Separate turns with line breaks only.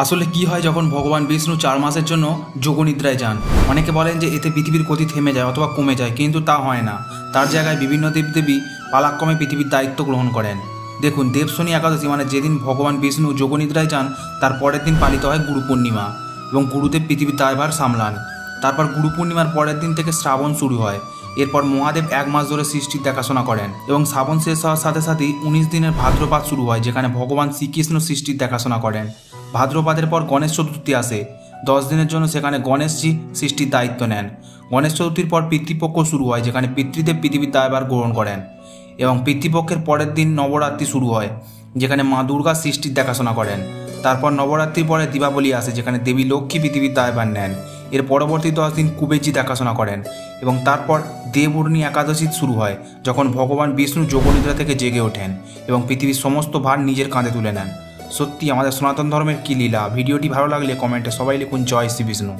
আসলে কি হয় যখন ভগবান বিষ্ণু 4 মাসের জন্য যোগনিদ্রায় যান। অনেকে বলেন যে এতে পৃথিবীর গতি থেমে যায় অথবা কমে যায়, কিন্তু তা হয় না। তার জায়গায় বিভিন্ন দেবদেবী পালাক্রমে পৃথিবীর দায়িত্ব গ্রহণ করেন। দেখুন, দেবশনি একাদশী মানে যেদিন ভগবান বিষ্ণু যোগনিদ্রায় যান তার পরের দিন পালিত হয় গুরু পূর্ণিমা এবং গুরুদেব পৃথিবীর দায়ভার সামলান। তারপর গুরু পূর্ণিমার পরের দিন থেকে শ্রাবণ শুরু হয়। এরপর মহাদেব 1 মাস ধরে সৃষ্টির দেখাশোনা করেন এবং শ্রাবণ শেষ হওয়ার সাথে সাথেই 19 দিনের ভাদ্রপাদ শুরু হয়, যেখানে ভগবান শ্রীকৃষ্ণ সৃষ্টির দেখাশোনা করেন। ভাদ্রপাদের পর গণেশ চতুর্থী আসে। 10 দিনের জন্য সেখানে গণেশজি সৃষ্টির দায়িত্ব নেন। গণেশ চতুর্থীর পর পিতৃপক্ষ শুরু হয়, যেখানে পিতৃদেব পৃথিবীর দায়ভার গ্রহণ করেন এবং পিতৃপক্ষের পরের দিন নবরাত্রি শুরু হয়, যেখানে মা দুর্গা সৃষ্টির দেখাশোনা করেন। তারপর নবরাত্রির পরে দীপাবলি আসে, যেখানে দেবী লক্ষ্মী পৃথিবীর দায়ভার নেন। এর পরবর্তী 10 দিন কুবেরজি দেখাশোনা করেন এবং তারপর দেবউর্ণী একাদশী শুরু হয়, যখন ভগবান বিষ্ণু যোগনিদ্রা থেকে জেগে ওঠেন এবং পৃথিবীর সমস্ত ভার নিজের কাঁধে তুলে নেন। সত্যি আমাদের সনাতন ধর্মের কী লীলা। ভিডিওটি ভালো লাগলে কমেন্টে সবাই লিখুন জয় শ্রী বিষ্ণু।